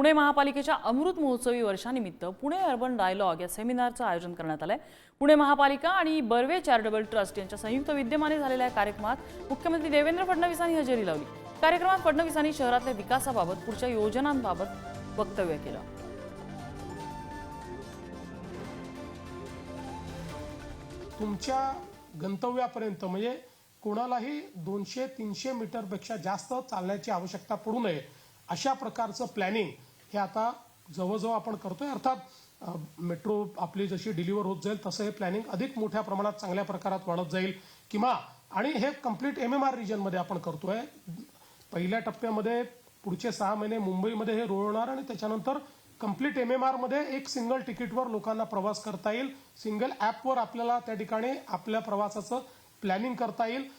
पुणे महापालिकेच्या अमृत महोत्सवी वर्षानिमित्त पुणे अर्बन डायलॉग या सेमिनारचं आयोजन करण्यात आलंय। पुणे महापालिका आणि बर्वे चॅरिटेबल ट्रस्ट यांच्या संयुक्त विद्यमाने झालेल्या या कार्यक्रमात मुख्यमंत्री देवेंद्र फडणवीसांनी हजेरी लावली। कार्यक्रमात फडणवीसांनी शहरातल्या विकासाबाबत पुढच्या योजनांबाबत वक्तव्य केलं। तुमच्या गंतव्यापर्यंत म्हणजे कोणालाही 200-300 मीटरपेक्षा जास्त चालण्याची आवश्यकता पडू नये अशा प्रकारचं प्लॅनिंग हे आता जवळजवळ आपण करतोय। अर्थात मेट्रो आपली जशी डिलिव्हर होत जाईल तसं हे प्लॅनिंग अधिक मोठ्या प्रमाणात चांगल्या प्रकारात वाढत जाईल आणि हे कंप्लीट MMR रिजनमध्ये आपण करतोय। पहिल्या टप्प्यामध्ये पुढचे 6 महिने मुंबईमध्ये हे रोळणार आणि त्याच्यानंतर कंप्लीट MMR मध्ये एक सिंगल तिकीटवर लोकांना प्रवास करता येईल। सिंगल ॲपवर आपल्याला त्या ठिकाणी आपल्या प्रवासाचं प्लॅनिंग करता येईल।